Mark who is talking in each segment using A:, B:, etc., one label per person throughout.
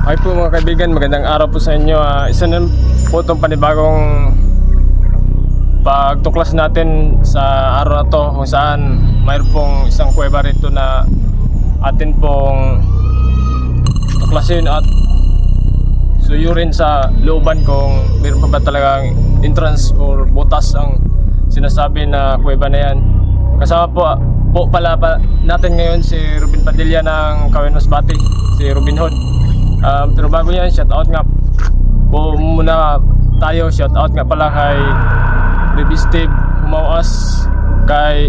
A: Hi po mga kaibigan, magandang araw po sa inyo. Isa na po itong panibagong pagtuklas natin sa araw na to, kung saan mayroon pong isang kuweba rito na atin pong tuklasin at suyurin sa looban kung mayroon pa ba talagang entrance or butas ang sinasabi na kuweba na yan. Kasama po pala natin ngayon si Robin Padilla ng Kawin Masbate, si Robin Hood. Pero bago yan, shout out nga po muna tayo. Shout out nga pala kay Baby Steve Humawas, kay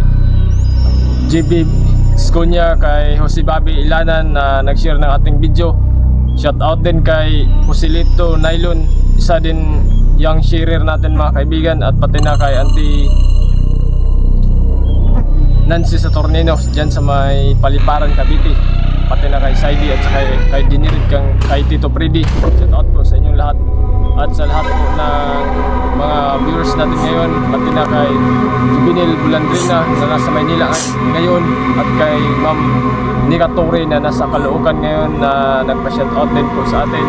A: JB Skonya, kay Jose Bobby Ilanan na nag-share ng ating video. Shout out din kay Joselito Nylon, isa din young sharer natin mga kaibigan, at pati na kay Auntie Nancy Saturnino dyan sa may Paliparan, Cavite, pati na kay Saidi at kay Dinirid kay Tito Freddy. Shout out po sa inyong lahat at sa lahat po ng mga viewers natin ngayon, pati na kay Juvenil Bulandrina na nasa Maynila ngayon, at kay Ma'am Nika Torre na nasa Caloocan ngayon na nagpa-shout out din po sa atin.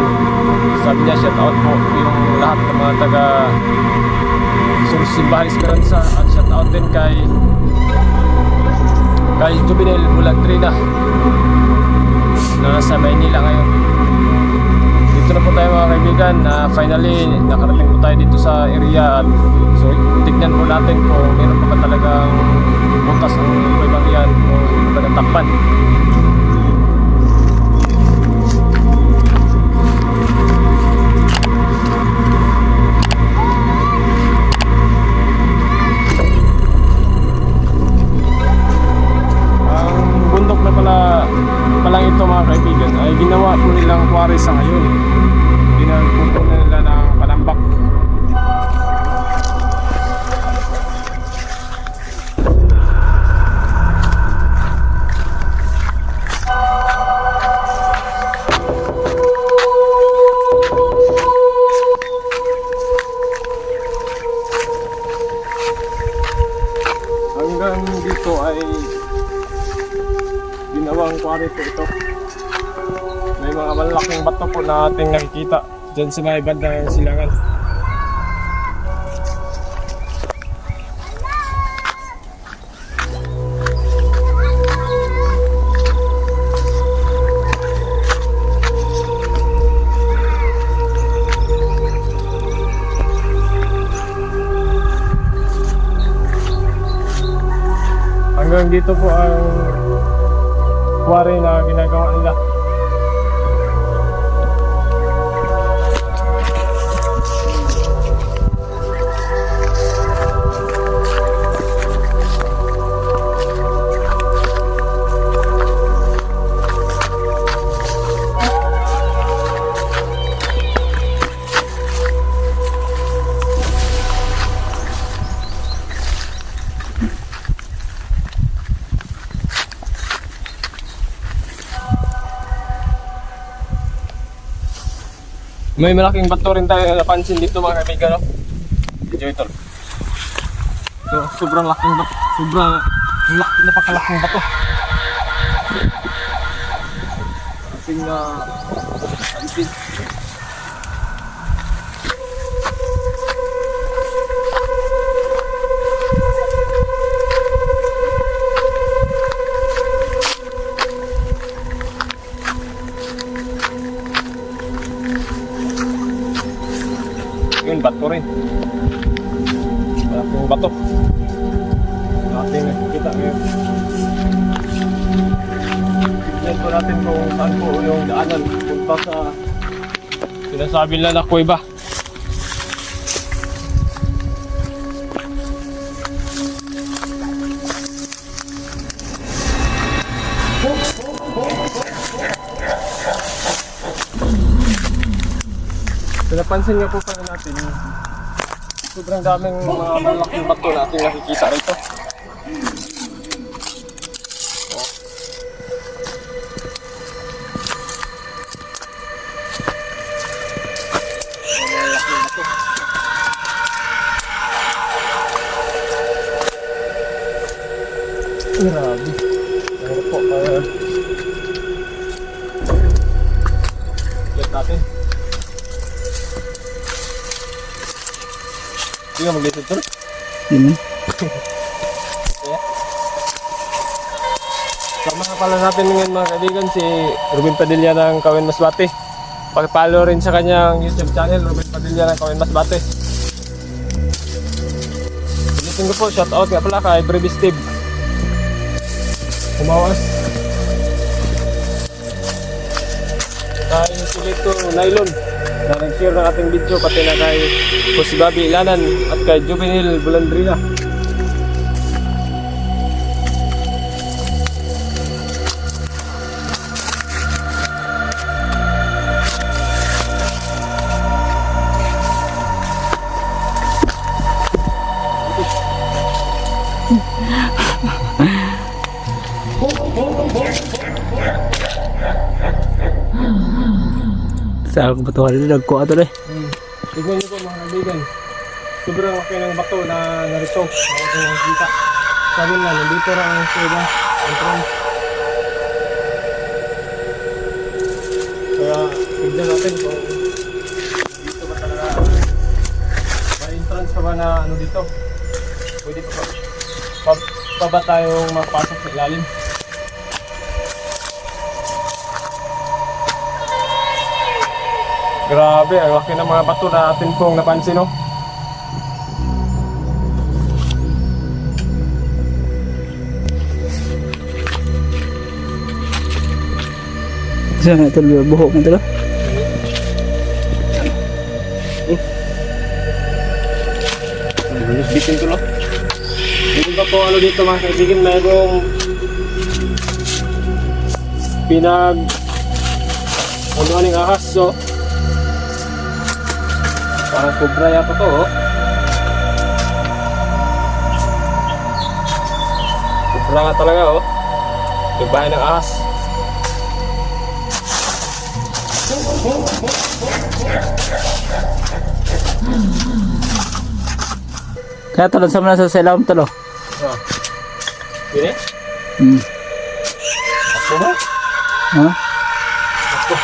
A: Sabi niya shout out po yung lahat ng mga taga Sursimbahan Esperanza, at shout out din kay Juvenil Bulandrina na nasa Maynila ngayon. Dito na po tayo mga kaibigan, finally nakarating po tayo dito sa area, at so tignan po natin kung meron pa ba talagang butas ang kuwebang yan o hindi pa natakpan. Palang ito mga kaibigan ay ginawa po nilang quarry sa ngayon. Ginagawa po nila ng panambak. Hanggang dito ay ginawang quarry po ito. May mga malaking bato po na ating nakikita dyan sa may bandang silangan. Hanggang dito po ang quarry na ginagawa nila. May malaking bato rin tayo napansin dito mga kaibigan, no? Medyo ito. So, sobrang laking bato. Napakalaking bato. Kasing na pansin. Yun, bato rin. Malaking bato ating nakikita ngayon. Tignan po natin kung saan po yung daanan punta sa sinasabi nila na kuweba. Napansin nga po pala natin, sobrang daming mga malaking bato na ating nakikita rito. Malaking bato. Grabe. Ano po, Hindi ka mag-lisod tol?
B: Yun.
A: Sama ka pala natin ngayon mga kaibigan si Ruben Padilla ng Kawin Masbate. Pag-follow rin sa kanyang YouTube channel, Ruben Padilla ng Kawin Masbate. Ulitin ko po, shoutout nga pala kay Brevy Steve. Kumawas. Kay Silito Nylon na nag-share ng ating video, pati na kay Jose Bobby Ilanan at kay Juvenil Bulandrina.
B: Sa akong batuhan nila, nagkuha ito
A: Tignan niyo po mga kaibigan. Sobrang laki ng bato na narito. Ako nakikita. Sabi nga, nandito lang ang suda. Entrance. Kaya, tignan natin kung dito ba talaga. May entrance pa ba na ano dito? Pwede pa ba tayong mapasok sa ilalim? Grabe, ang laki ng mga bato na atin pong napansin, no?
B: Saan nga ito, buhok mo ito
A: Bitin ko, no? Dito pa po ano dito mga kaibigan, mayroong ano-aning ahas, so parang kubra yata to, oh. Kubra nga talaga, oh. Yung bahay ng ahas.
B: Kaya talon sa mga sa ilawang talo.
A: Ah. Gini? Ako ba?
B: Ha?
A: Ako.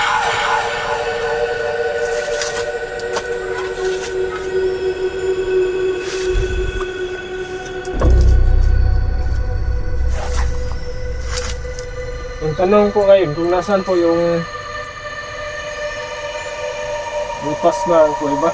A: Ang tanong ko ngayon kung nasaan po yung butas na ang kuweba.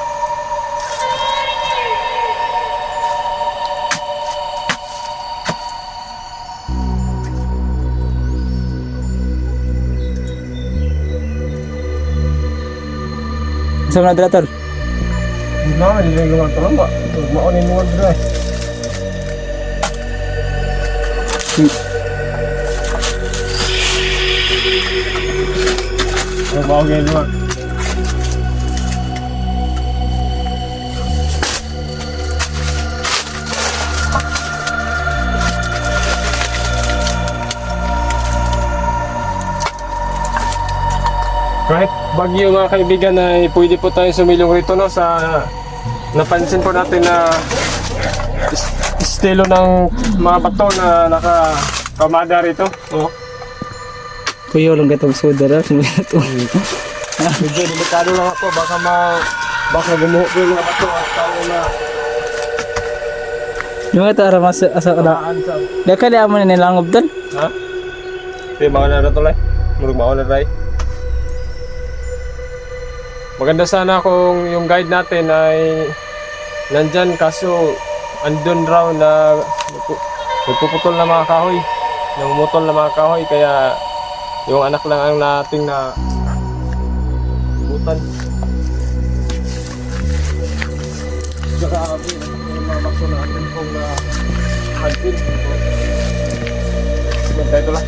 B: Sa mga drator.
A: Hindi na, hindi na yung mga ba? Maunin mo nga dry. Bagay naman. Kahit bagyo mga kaibigan ay pwede po tayo sumilong rito, no, sa napansin po natin na estilo ng mga bato na nakakamada rito, no?
B: Kuyo lang gatong soda ra.
A: Medyo delikado lang ako, baka gumuho po yung mga bato at tayo na
B: Yung ito ara mas asa na.
A: naan sa...
B: Daka di amo ni nilangob dan.
A: Ha? Di mauna na to, Lai. Murag mauna na, maganda sana kung yung guide natin ay nandyan, kaso andun raw na nagpuputol na mga kahoy, namumutol na mga kahoy, kaya yung anak lang ang nating na butan. Grabe, yung mga bakso natin kung na hansin. Ganda ito lang.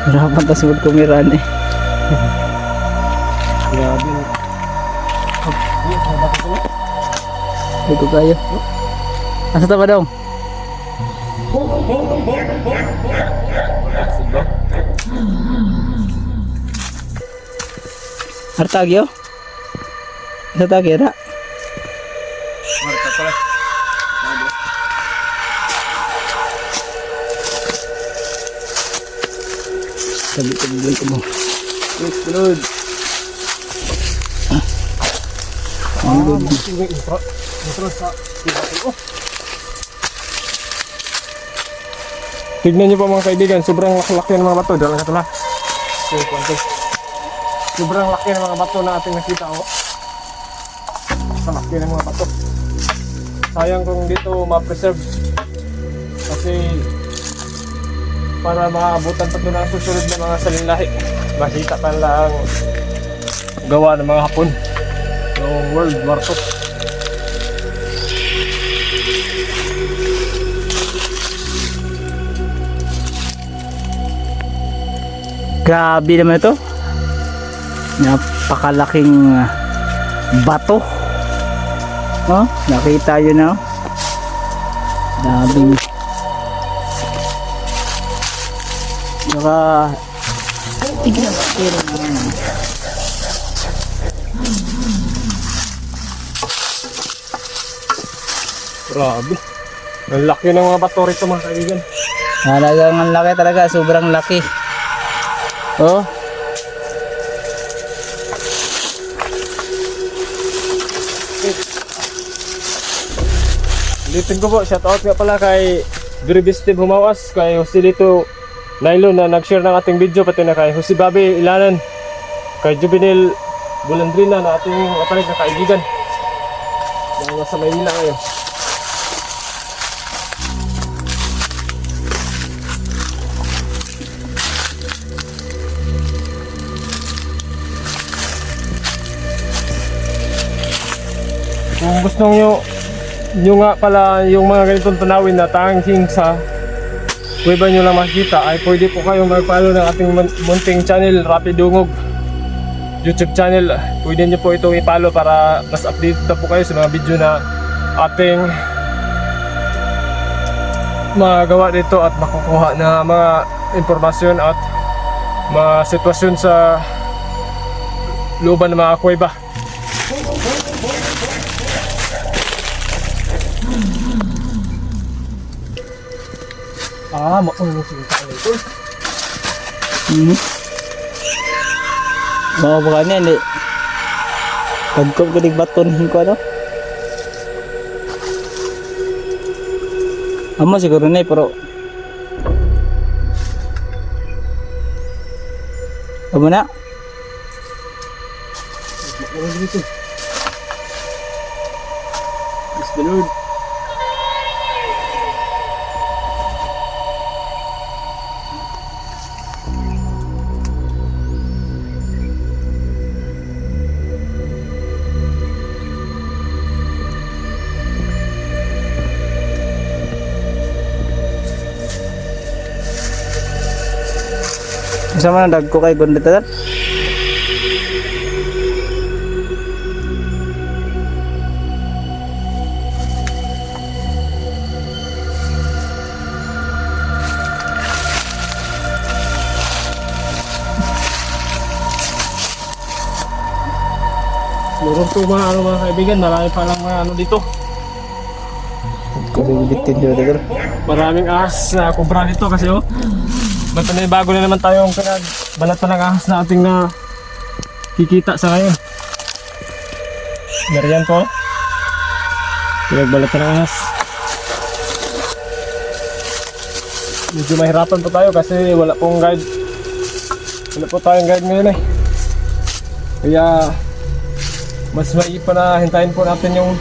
B: Harapan tas wood kumiran eh.
A: Grabe. Yes, bakit ito?
B: Ito kayo. Asa ta ba daw? Artagyo? Asa tagyo ra?
A: Marta pala.
B: Sabi ko mo.
A: Yes, good.
B: Ang good.
A: Intro sa oh. Tignan nyo po mga kaibigan, sobrang laki ng mga bato. Dala ka tala. Sobrang laki ng mga bato na ating nakita. Oh. Sa laki ng mga bato. Sayang kung dito ma-preserve. Kasi para maabutan pa ito ng susunod na mga salinlahi. Makita pa lang gawa ng mga Hapon noong World War II.
B: Grabe naman ito. Napakalaking bato. Oh, nakita yun na. Daming. Saka tignan natin.
A: Grabe. Ang laki ng mga bato rito mga kaibigan.
B: Talagang ang laki talaga, sobrang laki. Oh.
A: Ulitin ko po, shoutout nga pala kay Duribistib Humawas, kay Joselito Nailo na nag-share ng ating video, pati na kay Jose Bobby Ilanan, kay Juvenil Bulandrina na ating matalig na kaibigan na nasa Maynila ngayon. Kung gusto nyo nga pala yung mga ganitong tanawin na tanging sa kuweba nyo lang makikita, ay pwede po kayong mag-follow ng ating munting channel, Rapi Dungog YouTube channel. Pwede nyo po itong i-follow para mas update na po kayo sa mga video na ating magawa dito at makukuha na mga informasyon at mga sitwasyon sa looban ng mga kuweba. Maunong siya ito.
B: Mga baka niyan eh. Pagkop ko baton ko ano. Amo siguro na pero amo na.
A: Is the Lord.
B: Sama na dag ko kay Gondet ta.
A: Meron po mga kaibigan, marami pa lang mga dito.
B: Kulitin dito dito.
A: Maraming ahas na kubra dito kasi oh. Bago na naman tayong pinagbalatan ng ahas na ating na kikita sa ngayon. Nariyan po. Pinagbalatan ng ahas. Medyo mahirapan po tayo kasi wala pong guide. Wala po tayong guide ngayon eh. Kaya mas maipa na hintayin po natin yung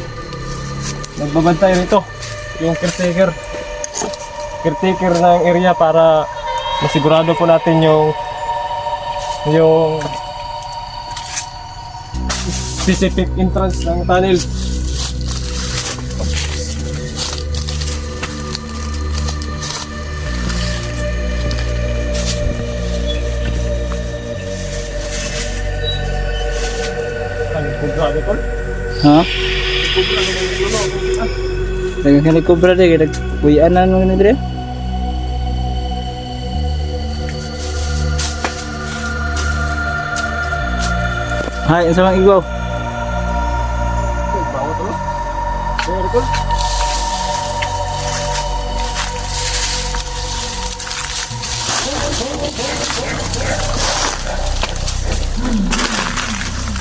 A: nagbabantay rito. Yung caretaker ng area para masigurado po natin yung specific entrance ng tunnel. Ano po grabe po?
B: Ha? Dagang kani kubra de dag buyan na nung dire. Hai, sama igo.
A: Pero likod.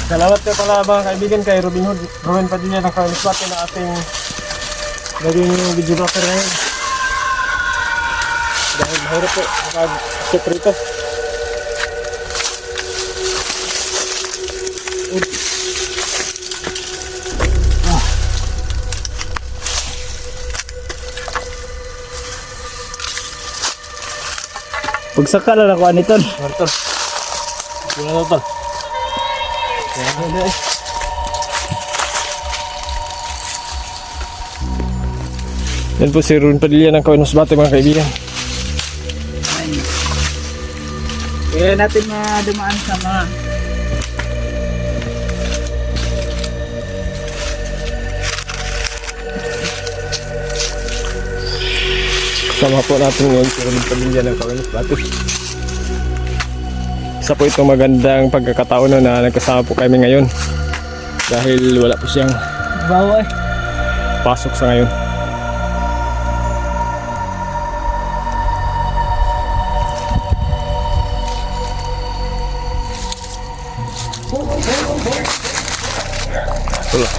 A: Salamat kayo pala mga kaibigan kay Robin Hood. Rowan Padilla ng Carlos na ating naging videographer ngayon. Dahil mahirap po makag-shoot rito.
B: Pagsaka lang ako aniton.
A: Martol. Sino na ito? Yan po si Rowan Padilla ng Kawinos Bate mga kaibigan.
B: Kaya natin dumaan sa mga
A: Kasama po natin ngayon si Rowan Padilla ng Kawinos Bate. Isa po itong magandang pagkakataon na nagkasama po kami ngayon. Dahil wala po siyang
B: bawa eh.
A: pasok sa ngayon. Wala.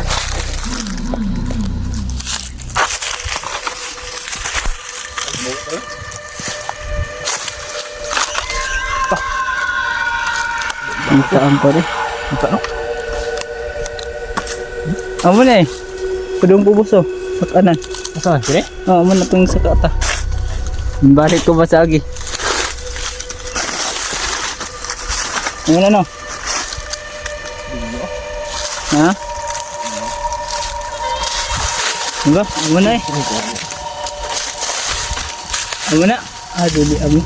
B: Saan pa rin? Amo na eh. Padung pubuso. Sa kanan.
A: Saan? Sini?
B: Oo, amo na itong sa kata. Balik ko ba sa agi? Ano na no? Ha? Ano? Amo na eh. Amo na. Dili amo.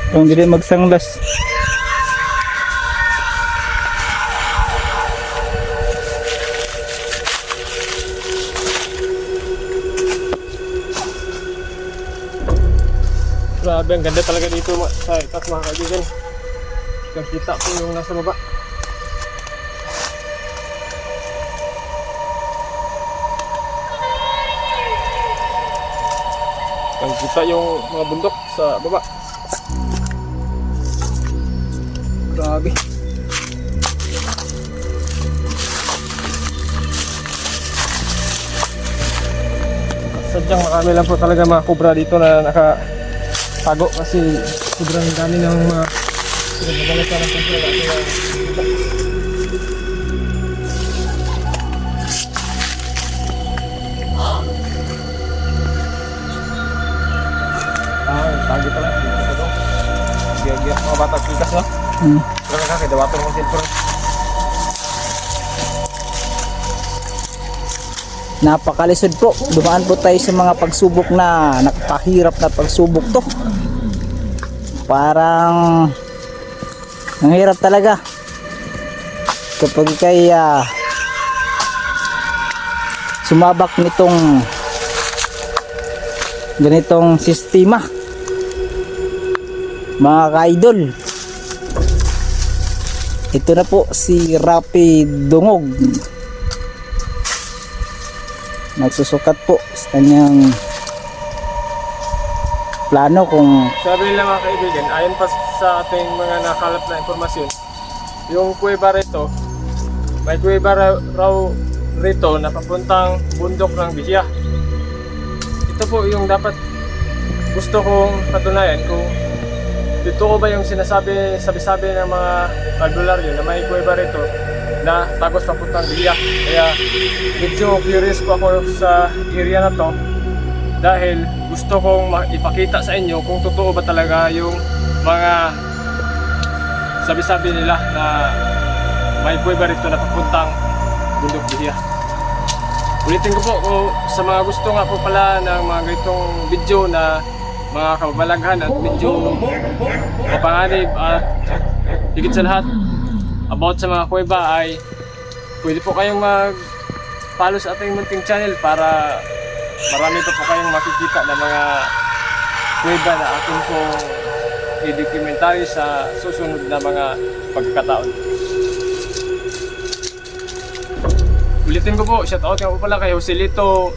B: Kung hindi magsanglas.
A: Grabe, ang ganda talaga dito sa itas mga kaibigan. Kita po yung nasa baba. Kita yung mga bundok sa baba. Grabe. Sadyang marami lang po talaga mga kubra dito na nakatago kasi sobrang dami ng mga pinagbabalatan ng kontrol at tago pala dito daw. Giya mga batang pikas no? Pero kaya dawaton mo silver.
B: Napakalisod po. Dumaan po tayo sa mga pagsubok na nakakahirap na pagsubok to. Parang ang hirap talaga kapag kay sumabak nitong ganitong sistema mga ka-idol. Ito na po si Rapi Dungog, nagsusukat po sa kanyang plano kung
A: sabi nila mga kaibigan, ayon pa sa ating mga nakalap na impormasyon, yung kuweba rito, may kuweba raw rito na papuntang bundok ng Bisya. Ito po yung dapat gusto kong patunayan kung dito ko ba yung sinasabi, sabi-sabi ng mga albularyo na may kuweba rito na tagos papuntang Biya. Kaya medyo curious po ako sa area na to dahil gusto kong ipakita sa inyo kung totoo ba talaga yung mga sabi-sabi nila na may kuweba rito na papuntang Bundok Biya. Ulitin ko po kung sa mga gusto nga po pala ng mga ganitong video na mga kababalaghan at medyo mapanganib at higit sa lahat about sa mga kuweba ay pwede po kayong mag-follow sa ating munting channel para marami pa po kayong makikita na mga kuweba na ating pong i-documentary sa susunod na mga pagkakataon. Ulitin ko po, shoutout nga po pala kay Joselito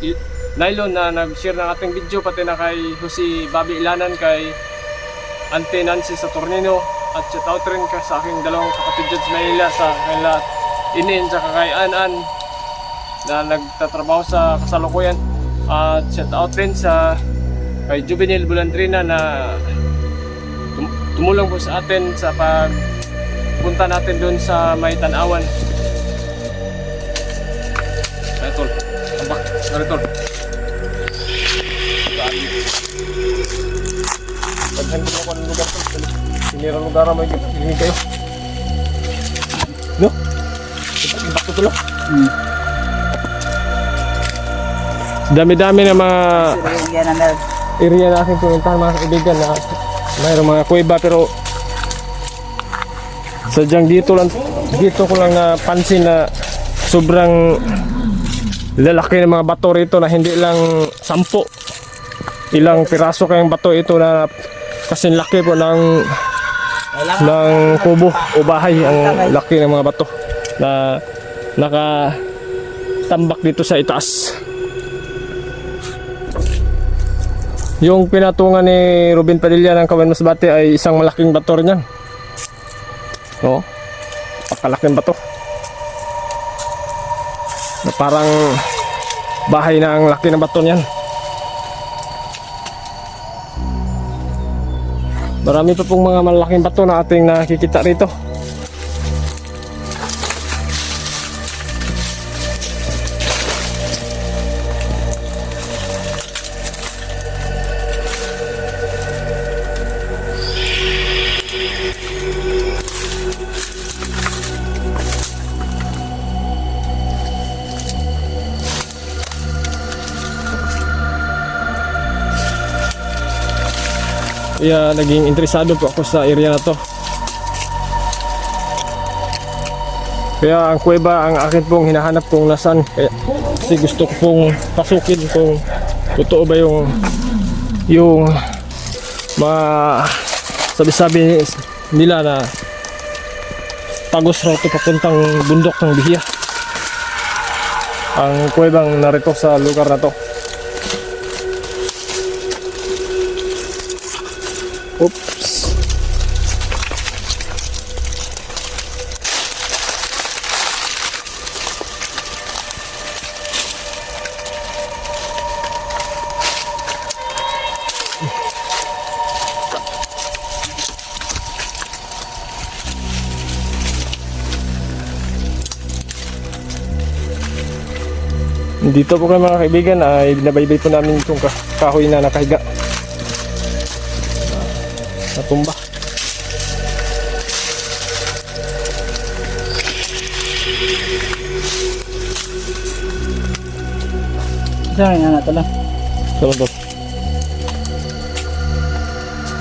A: Nylon na nag-share ng ating video, pati na kay Jose Bobby Ilanan, kay Ante Nancy Saturnino, at shoutout rin sa aking dalawang kapatid dyan sa Manila, sa kanila Inin at kay An na nagtatrabaho sa kasalukuyan, at shoutout rin sa kay Juvenil Bulandrina na tumulong po sa atin sa pagpunta natin doon sa may tanawan. Tol, tambak, sorry tol. Paghan ko ako ng lugar tol. Sinirang lugar na may gini kayo. No? Bakit tol? Dami-dami na mga area na aking pinuntahan mga kaibigan na mayroong mga kuweba, pero sadyang dito ko lang napansin na sobrang lalaki ng mga bato rito, na hindi lang 10, ilang piraso kayang bato ito na kasing laki po ng kubo o bahay. Ang laki ng mga bato na nakatambak dito sa itaas. Yung pinatungan ni Ruben Padilla ng Kawan Masbate ay isang malaking bato rin yan. No? Pakalaking bato na parang bahay na ang laki ng bato niyan. Marami pa pong mga malaking bato na ating nakikita rito. Kaya naging interesado po ako sa area na to. Kaya ang kuweba ang akin pong hinahanap kung nasaan. Kaya, kasi gusto ko pong pasukin kung totoo ba yung mga sabi-sabi nila na tagos raw ito papuntang bundok ng Biya. Ang kuwebang narito sa lugar na to. Oops. Dito po kayo mga kaibigan ay binabaybay po namin itong kahoy na nakahiga. Natumba.
B: Saan nga nato lang?
A: Saan to?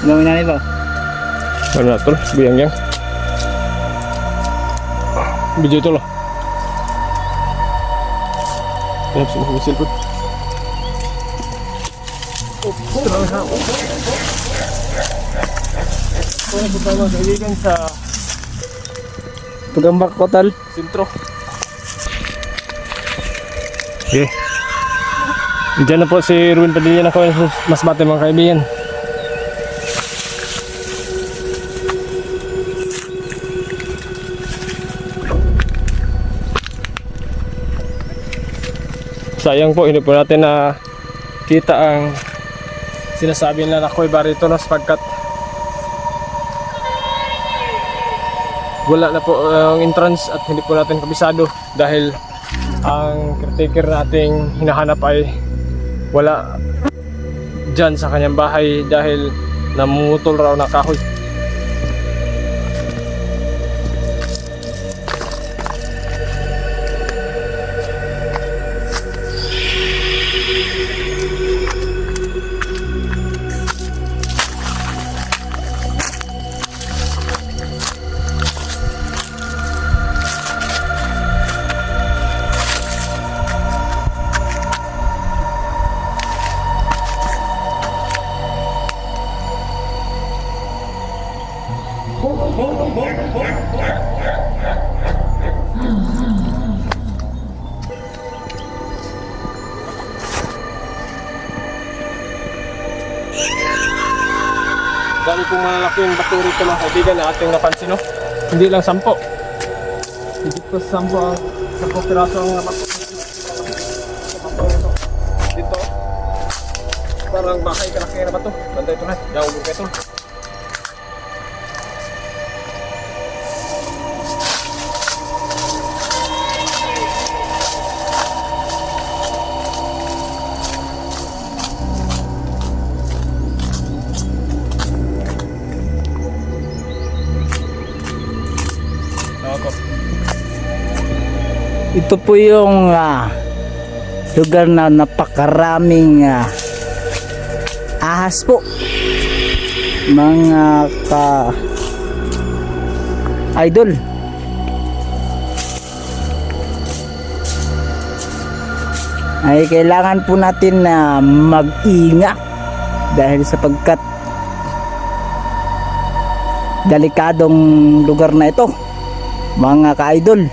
B: Gawin na nito.
A: Ano na to? Biyang-yang. Video ito lah. Yan, sumusil po. Kung ito tayo mga kaibigan sa
B: Pagambak ko tal.
A: sentro. Okay. Diyan na po si Ruben Padilla na Kawan Masbate mga kaibigan. Sayang po, hindi po natin na kita ang sinasabi nila na kuweba rito, no, sapagkat wala na po ang entrance at hindi po natin kabisado dahil ang caretaker nating hinahanap ay wala dyan sa kanyang bahay dahil namumutol raw ng kahoy. Dami pong malalaking bato rito mga kaibigan na ating napansin, no? Hindi lang 10. Higit pa sa 10 ang 10 piraso ang bato. Dito. Parang bahay kalaki na bato. Banda ito na. Daw ka ito.
B: Ito po yung lugar na napakaraming ahas po, mga ka-idol. Ay kailangan po natin na mag-ingat dahil sapagkat delikadong lugar na ito, mga ka-idol.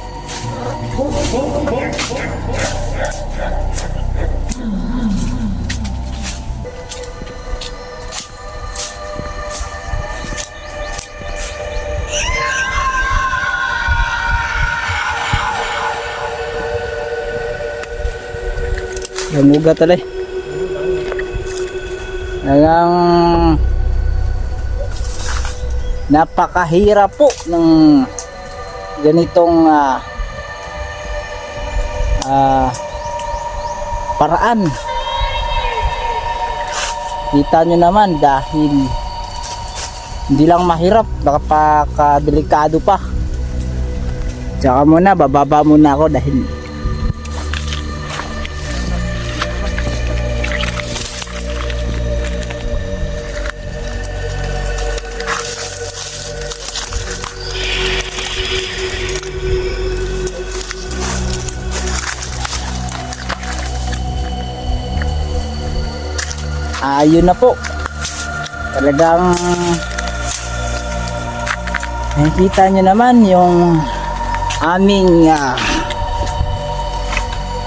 B: Lamuga talay. Alang napakahirap po ng ganitong paraan. Kita nyo naman dahil hindi lang mahirap, napakadelikado pa. Tsaka muna, bababa muna ako dahil ayun na po, talagang nakikita nyo naman yung aming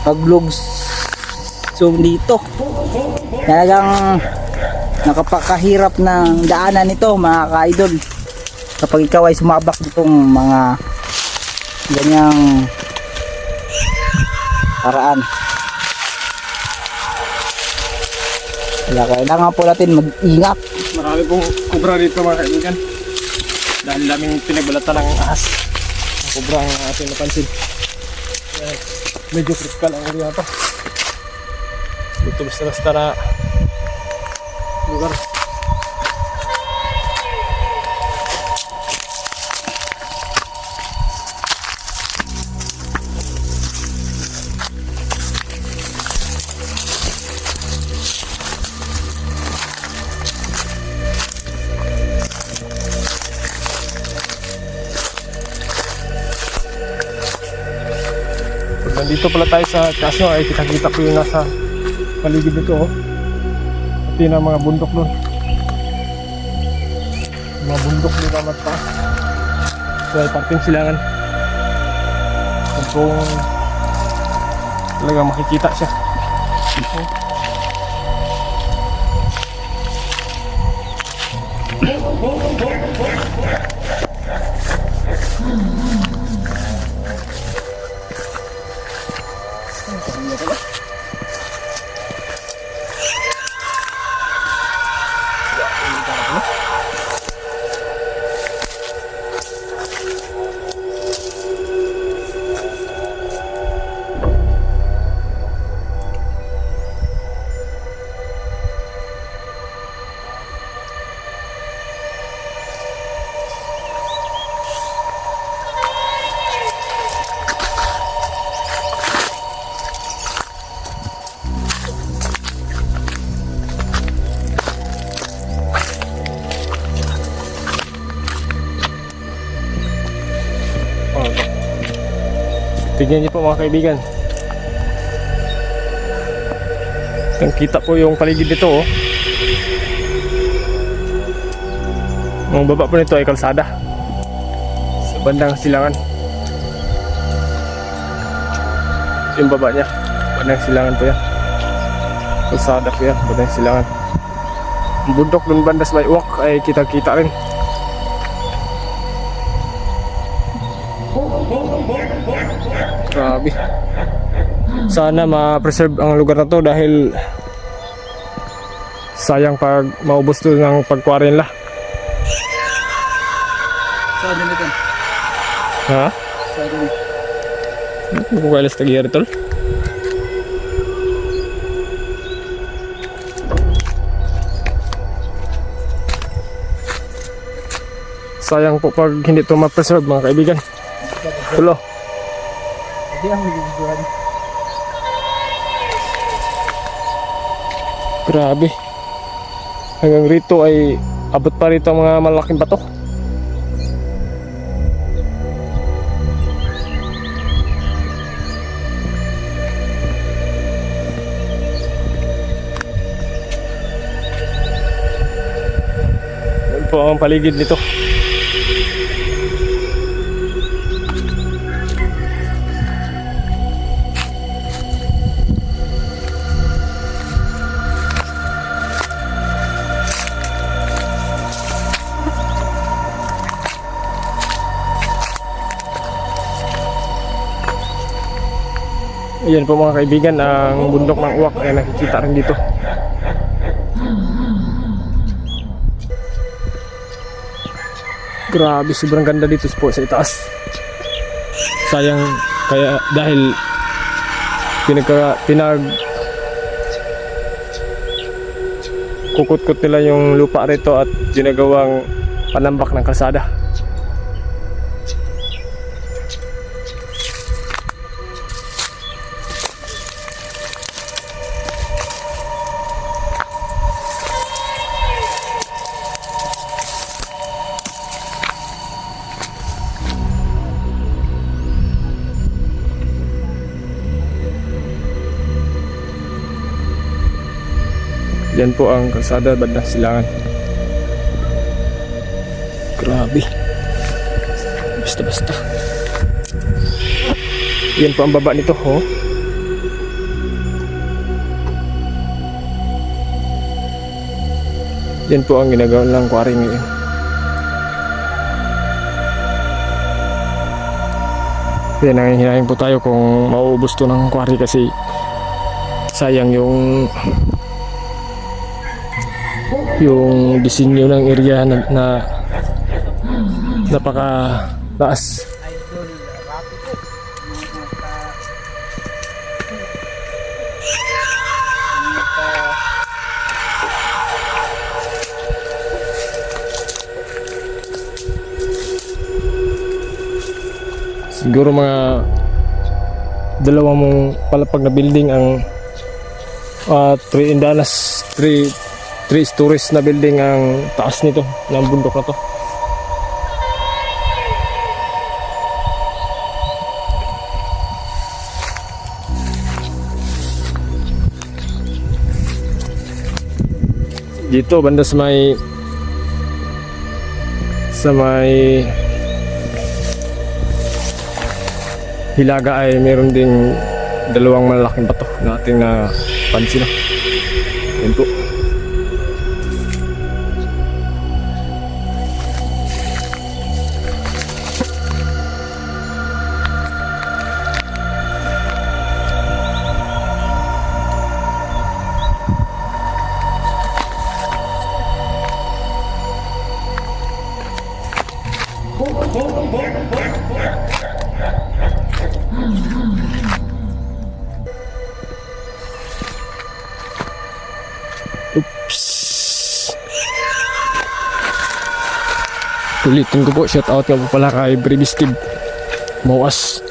B: paglugsong dito. Talagang nakapakahirap ng daanan nito mga ka-idol kapag ikaw ay sumabak nitong mga ganyang paraan. Kailangan po natin mag-ingat.
A: Marami pong kubra dito mga kaibigan dahil daming pinagbalatan ng ahas. Ang kubra ang ating napansin. Medyo critical ang area na to. Dito basta-basta na lugar. Nandito pala tayo sa kasyo ay kita-kita ko yung nasa paligid nito, oh. Pati na mga bundok doon. Mga bundok doon naman pa. So ay parting silangan. Kung talagang makikita siya. Tingnan niyo po mga kaibigan. Kita po yung paligid nito oh. Ang baba po nito ay kalsada sa bandang silangan. Yung baba niya, bandang silangan po yan. Kalsada po yan, bandang silangan. Ang bundok dun banda sa may uwak ay kita-kita rin. Grabe. Sana ma-preserve ang lugar na to dahil sayang pag maubos to ng pagkuwari nila.
B: Saan din ito?
A: Ha?
B: Saan din?
A: Bukalas tagiyari tol. Sayang po pag hindi to ma-preserve mga kaibigan. Tulo.
B: Hindi ang magigisuhan.
A: Grabe. Hanggang rito ay abot pa rito ang mga malaking bato. Yan po ang paligid nito. Ayan po mga kaibigan, ang bundok ng uwak ay nakikita rin dito. Grabe, sobrang ganda dito po sa itaas. Sayang kaya dahil kukut-kut nila yung lupa rito at ginagawang panambak ng kalsada. Yan po ang kalsada bandang silangan. Grabe. Basta-basta. Yan po ang baba nito, oh. Yan po ang ginagawa ng quarry ngayon. Yan, nanghihinahin po tayo kung mauubos to ng quarry kasi sayang yung disenyo ng area na napaka taas.
B: Idol, rapi po.
A: Siguro mga dalawang mong palapag na building ang 3 stories na building ang taas nito ng bundok na to. Dito banda sa may hilaga ay meron ding dalawang malalaking bato na ating napansin. Yan po. Oops. Ulitin ko po, shout out nga po pala kay Brady Steve Mawas.